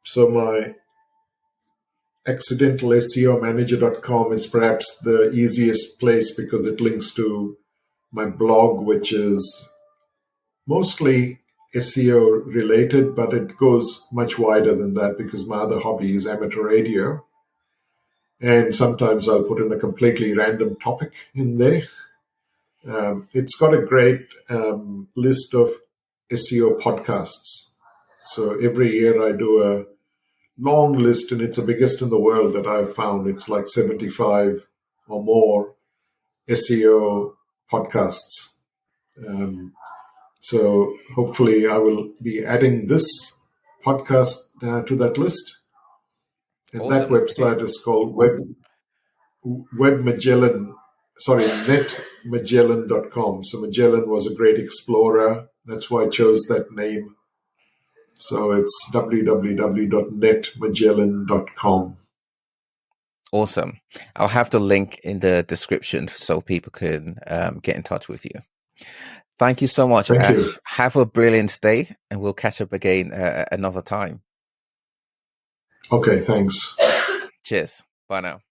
So my accidentalseo.manager.com is perhaps the easiest place because it links to my blog, which is mostly SEO related, but it goes much wider than that because my other hobby is amateur radio. And sometimes I'll put in a completely random topic in there. It's got a great list of SEO podcasts. So every year I do a long list, and it's the biggest in the world that I've found. It's like 75 or more SEO podcasts. So hopefully I will be adding this podcast to that list. And Awesome. that website is called netmagellan.com. So Magellan was a great explorer. That's why I chose that name. So it's www.netmagellan.com. Awesome. I'll have the link in the description so people can get in touch with you. Thank you so much, Thank Ash. you. Have a brilliant day, and we'll catch up again another time. Okay, thanks. Cheers. Bye now.